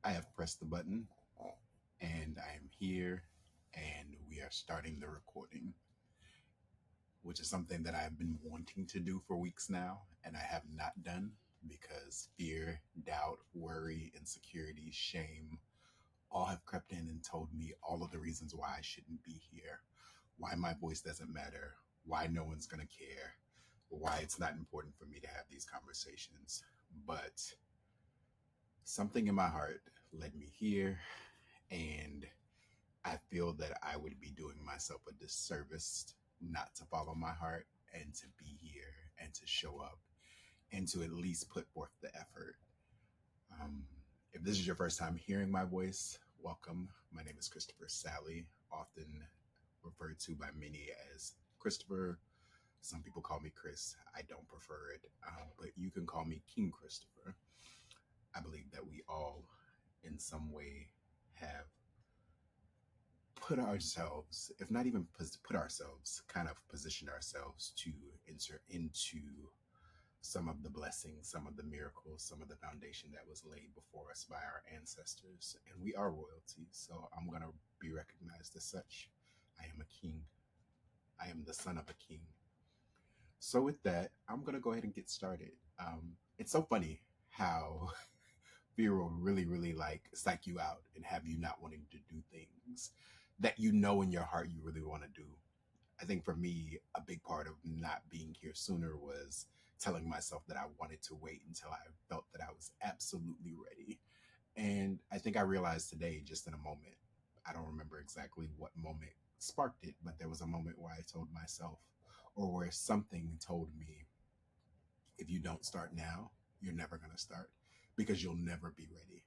I have pressed the button and I am here and we are starting the recording, which is something that I've been wanting to do for weeks now and I have not done because fear, doubt, worry, insecurity, shame all have crept in and told me all of the reasons why I shouldn't be here, why my voice doesn't matter, why no one's going to care, why it's not important for me to have these conversations. But something in my heart led me here, and I feel that I would be doing myself a disservice not to follow my heart and to be here and to show up and to at least put forth the effort. Um, if this is your first time hearing my voice, welcome. My name is Christopher Sally, often referred to by many as Christopher. Some people call me Chris. I don't prefer it, but you can call me King Christopher. I believe that we all, in some way, have put ourselves, if not even put ourselves, kind of positioned ourselves to enter into some of the blessings, some of the miracles, some of the foundation that was laid before us by our ancestors. And we are royalty, so I'm going to be recognized as such. I am a king. I am the son of a king. So, with that, I'm going to go ahead and get started. It's so funny how fear will really like psych you out and have you not wanting to do things that you know in your heart you really want to do. I think for me, a big part of not being here sooner was telling myself that I wanted to wait until I felt that I was absolutely ready. And I think I realized today, just in a moment, I don't remember exactly what moment sparked it, but there was a moment where I told myself, or where something told me, if you don't start now, you're never going to start because you'll never be ready.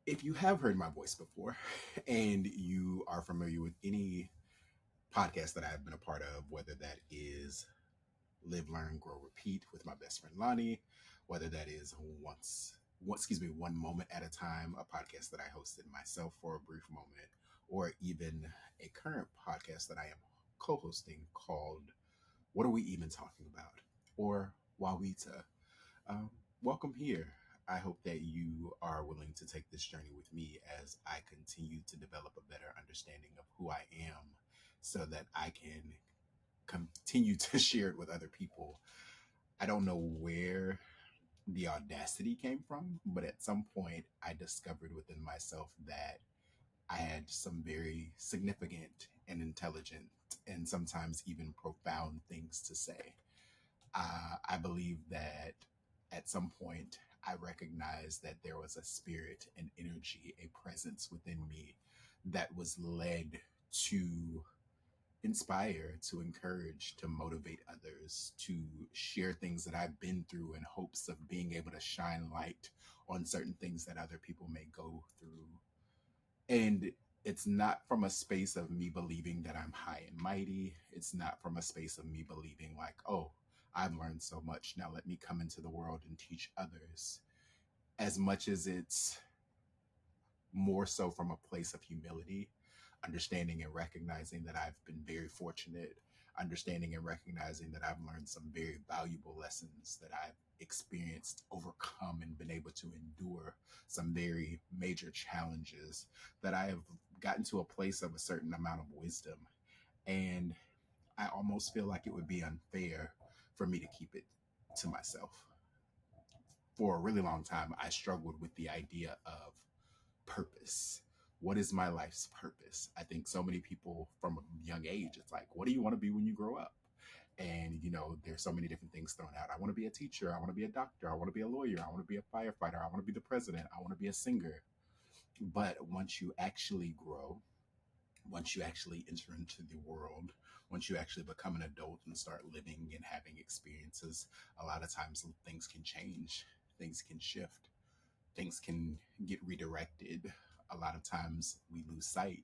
If you have heard my voice before and you are familiar with any podcast that I've been a part of, whether that is Live, Learn, Grow, Repeat with my best friend Lonnie, whether that is one moment at a time, a podcast that I hosted myself for a brief moment, or even a current podcast that I am co-hosting called What Are We Even Talking About? Or Wawita. Um, Welcome here. I hope that you are willing to take this journey with me as I continue to develop a better understanding of who I am so that I can continue to share it with other people. I don't know where the audacity came from, but at some point I discovered within myself that I had some very significant and intelligent and sometimes even profound things to say. I believe that at some point I recognized that there was a spirit, an energy, a presence within me that was led to inspire, to encourage, to motivate others, to share things that I've been through in hopes of being able to shine light on certain things that other people may go through. And it's not from a space of me believing that I'm high and mighty. It's not from a space of me believing, like, oh, I've learned so much. Now let me come into the world and teach others. As much as it's more so from a place of humility, understanding and recognizing that I've been very fortunate, understanding and recognizing that I've learned some very valuable lessons, that I've experienced, overcome, and been able to endure some very major challenges, that I have gotten to a place of a certain amount of wisdom. And I almost feel like it would be unfair for me to keep it to myself. For a really long time, I struggled with the idea of purpose. What is my life's purpose? I think so many people from a young age, it's like, what do you want to be when you grow up? And, there's so many different things thrown out. I want to be a teacher. I want to be a doctor. I want to be a lawyer. I want to be a firefighter. I want to be the president. I want to be a singer. But once you actually grow, once you actually enter into the world, once you actually become an adult and start living and having experiences, a lot of times things can change, things can shift, things can get redirected. A lot of times we lose sight,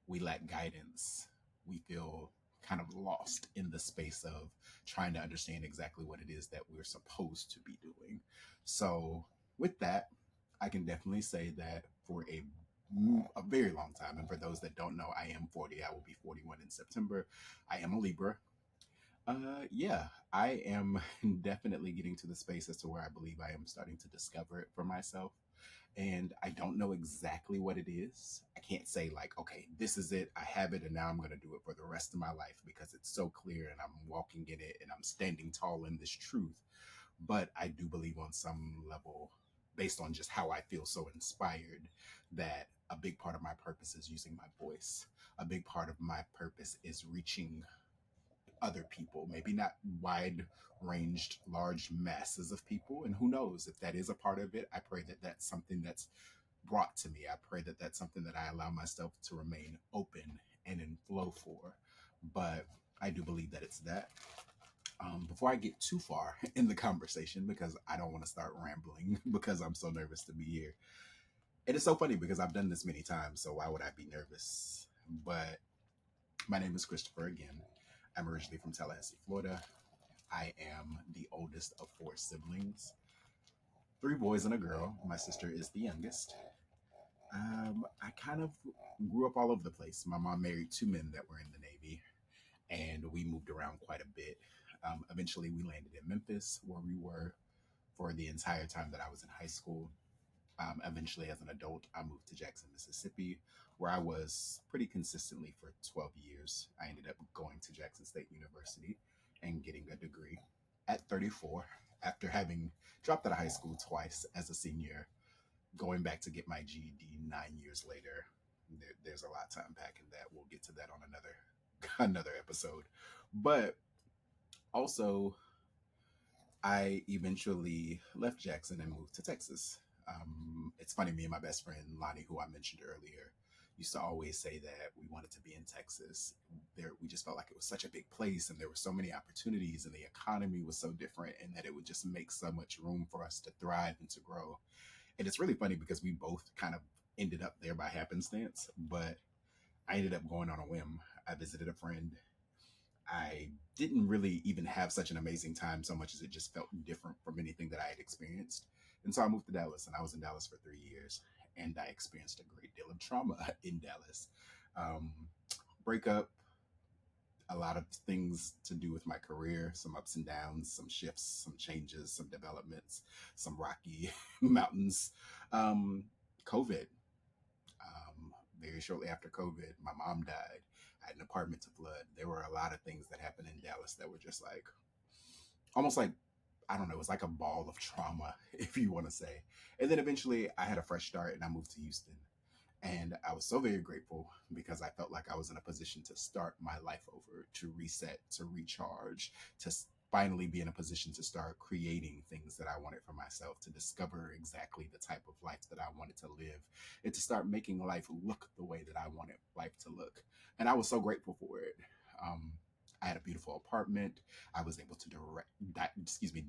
we lack guidance, we feel kind of lost in the space of trying to understand exactly what it is that we're supposed to be doing. So, with that, I can definitely say that for a very long time, and for those that don't know, I am 40. I will be 41 in September. I am a Libra. Yeah, I am definitely getting to the space as to where I believe I am starting to discover it for myself. And I don't know exactly what it is. I can't say, like, okay, this is it. I have it, and now I'm going to do it for the rest of my life because it's so clear and I'm walking in it and I'm standing tall in this truth. But I do believe on some level, based on just how I feel so inspired, that a big part of my purpose is using my voice. A big part of my purpose is reaching other people, maybe not wide ranged, large masses of people. And who knows if that is a part of it? I pray that that's something that's brought to me. I pray that that's something that I allow myself to remain open and in flow for. But I do believe that it's that. Before I get too far in the conversation, because I don't want to start rambling because I'm so nervous to be here. And it's so funny because I've done this many times, so why would I be nervous? But my name is Christopher again. I'm originally from Tallahassee, Florida. I am the oldest of four siblings, three boys and a girl. My sister is the youngest. I kind of grew up all over the place. My mom married two men that were in the Navy, and we moved around quite a bit. Eventually, we landed in Memphis, where we were for the entire time that I was in high school. Eventually, as an adult, I moved to Jackson, Mississippi, where I was pretty consistently for 12 years. I ended up going to Jackson State University and getting a degree at 34 after having dropped out of high school twice as a senior, going back to get my GED 9 years later. There's a lot to unpack in that. We'll get to that on another another episode. But also, I eventually left Jackson and moved to Texas. It's funny, me and my best friend Lonnie, who I mentioned earlier, used to always say that we wanted to be in Texas. There, we just felt like it was such a big place, and there were so many opportunities, and the economy was so different, and that it would just make so much room for us to thrive and to grow. And it's really funny because we both kind of ended up there by happenstance, but I ended up going on a whim. I visited a friend. I didn't really even have such an amazing time so much as it just felt different from anything that I had experienced. And so I moved to Dallas, and I was in Dallas for 3 years, and I experienced a great deal of trauma in Dallas. Um, Breakup, a lot of things to do with my career, some ups and downs, some shifts, some changes, some developments, some rocky mountains. Um, COVID. Very shortly after COVID, my mom died. I had an apartment to flood. There were a lot of things that happened in Dallas that were just like, almost like, I don't know, it was like a ball of trauma, if you want to say. And then eventually I had a fresh start and I moved to Houston. And I was so very grateful because I felt like I was in a position to start my life over, to reset, to recharge, to finally be in a position to start creating things that I wanted for myself, to discover exactly the type of life that I wanted to live, and to start making life look the way that I wanted life to look. And I was so grateful for it. Um, I had a beautiful apartment. I was able to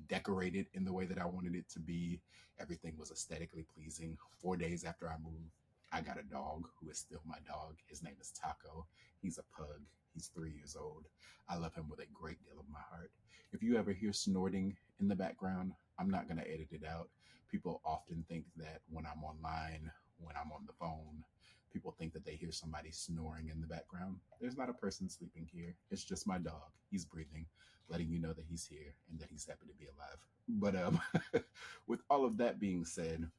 decorate it in the way that I wanted it to be. Everything was aesthetically pleasing. 4 days after I moved, I got a dog who is still my dog. His name is Taco. He's a pug. He's 3 years old. I love him with a great deal of my heart. If you ever hear snorting in the background, I'm not going to edit it out. People often think that when I'm online, when I'm on the phone, people think that they hear somebody snoring in the background. There's not a person sleeping here. It's just my dog. He's breathing, letting you know that he's here and that he's happy to be alive. But with all of that being said,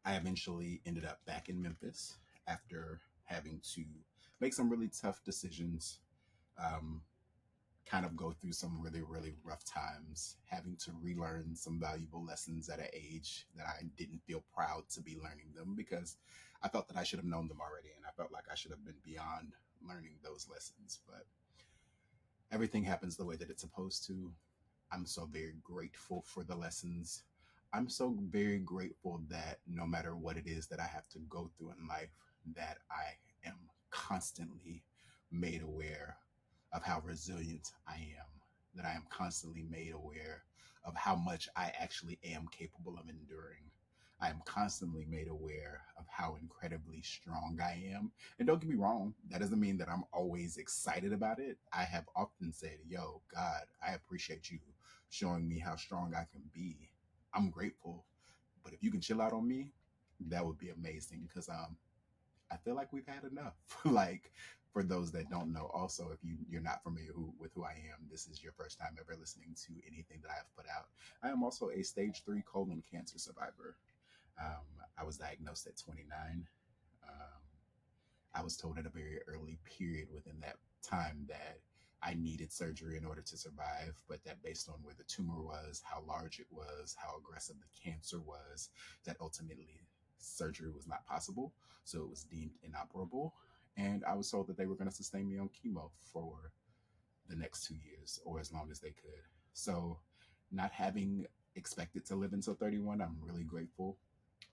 I eventually ended up back in Memphis after having to make some really tough decisions, um, kind of go through some really, really rough times, having to relearn some valuable lessons at an age that I didn't feel proud to be learning them because I felt that I should have known them already. And I felt like I should have been beyond learning those lessons. But everything happens the way that it's supposed to. I'm so very grateful for the lessons. I'm so very grateful that no matter what it is that I have to go through in life, that I am constantly made aware of how resilient I am, that I am constantly made aware of how much I actually am capable of enduring. I am constantly made aware of how incredibly strong I am. And don't get me wrong, that doesn't mean that I'm always excited about it. I have often said, yo, God, I appreciate you showing me how strong I can be. I'm grateful. But if you can chill out on me, that would be amazing because I feel like we've had enough. Like For those that don't know, also, if you're not familiar with who I am, this is your first time ever listening to anything that I have put out. I am also a stage 3 colon cancer survivor. I was diagnosed at 29. Um, I was told at a very early period within that time that I needed surgery in order to survive, but that based on where the tumor was, how large it was, how aggressive the cancer was, that ultimately surgery was not possible. So it was deemed inoperable. And I was told that they were going to sustain me on chemo for the next 2 years or as long as they could. So, not having expected to live until 31, I'm really grateful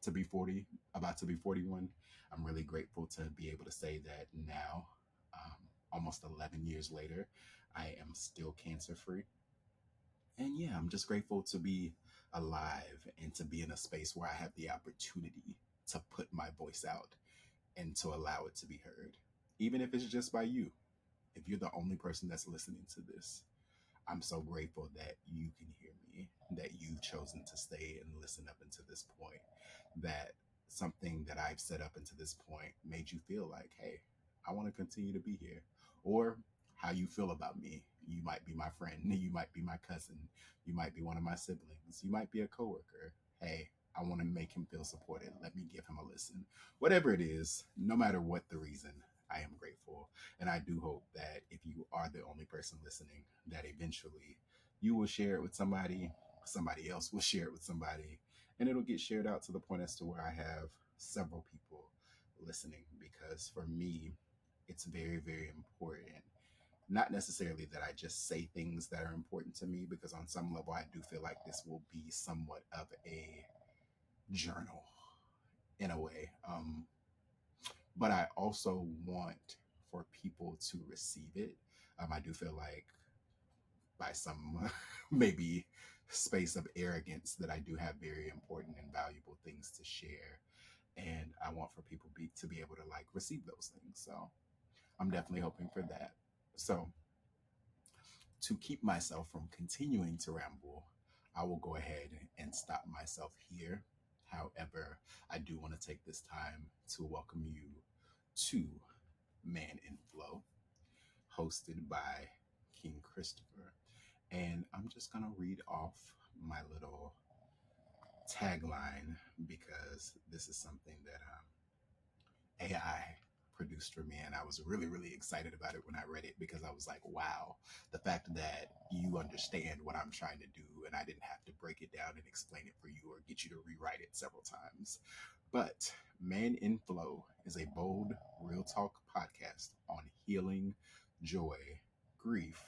to be 40, about to be 41. I'm really grateful to be able to say that now, almost 11 years later, I am still cancer free. And yeah, I'm just grateful to be alive and to be in a space where I have the opportunity to put my voice out and to allow it to be heard, even if it's just by you. If you're the only person that's listening to this, I'm so grateful that you can hear me, that you've chosen to stay and listen up until this point, that something that I've set up until this point made you feel like, hey, I want to continue to be here. Or how you feel about me. You might be my friend, you might be my cousin, you might be one of my siblings, you might be a coworker. Hey, I want to make him feel supported. Let me give him a listen. Whatever it is, no matter what the reason, I am grateful. And I do hope that if you are the only person listening, that eventually you will share it with somebody else will share it with somebody, and it'll get shared out to the point as to where I have several people listening. Because for me, it's very, very important. Not necessarily that I just say things that are important to me, because on some level, I do feel like this will be somewhat of a journal in a way. But I also want for people to receive it. I do feel like by some maybe space of arrogance that I do have very important and valuable things to share, and I want for people to be able to like receive those things. So I'm definitely hoping for that. So to keep myself from continuing to ramble, I will go ahead and stop myself here. However, I do want to take this time to welcome you to Man in Flow, hosted by King Christopher. And I'm just going to read off my little tagline because this is something that AI produced for me. And I was really, really excited about it when I read it, because I was like, wow, the fact that you understand what I'm trying to do and I didn't have to break it down and explain it for you or get you to rewrite it several times. But Man in Flow is a bold, real talk podcast on healing, joy, grief,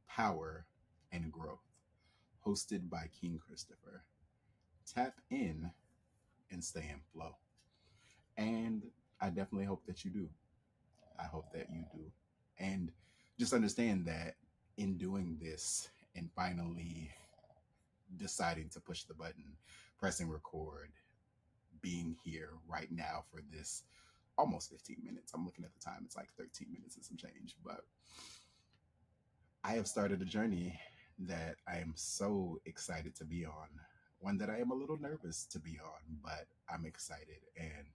power, and growth, hosted by King Christopher. Tap in and stay in flow. And I definitely hope that you do. I hope that you do. And just understand that in doing this and finally deciding to push the button, pressing record, being here right now for this almost 15 minutes. I'm looking at the time, it's like 13 minutes and some change. But I have started a journey that I am so excited to be on. One that I am a little nervous to be on, but I'm excited. And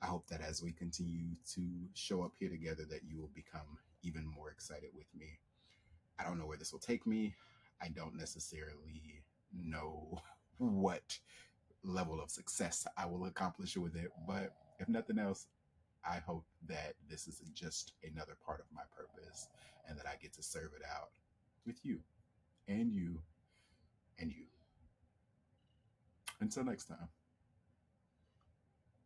I hope that as we continue to show up here together, that you will become even more excited with me. I don't know where this will take me. I don't necessarily know what level of success I will accomplish with it. But if nothing else, I hope that this is just another part of my purpose and that I get to serve it out with you and you and you. Until next time.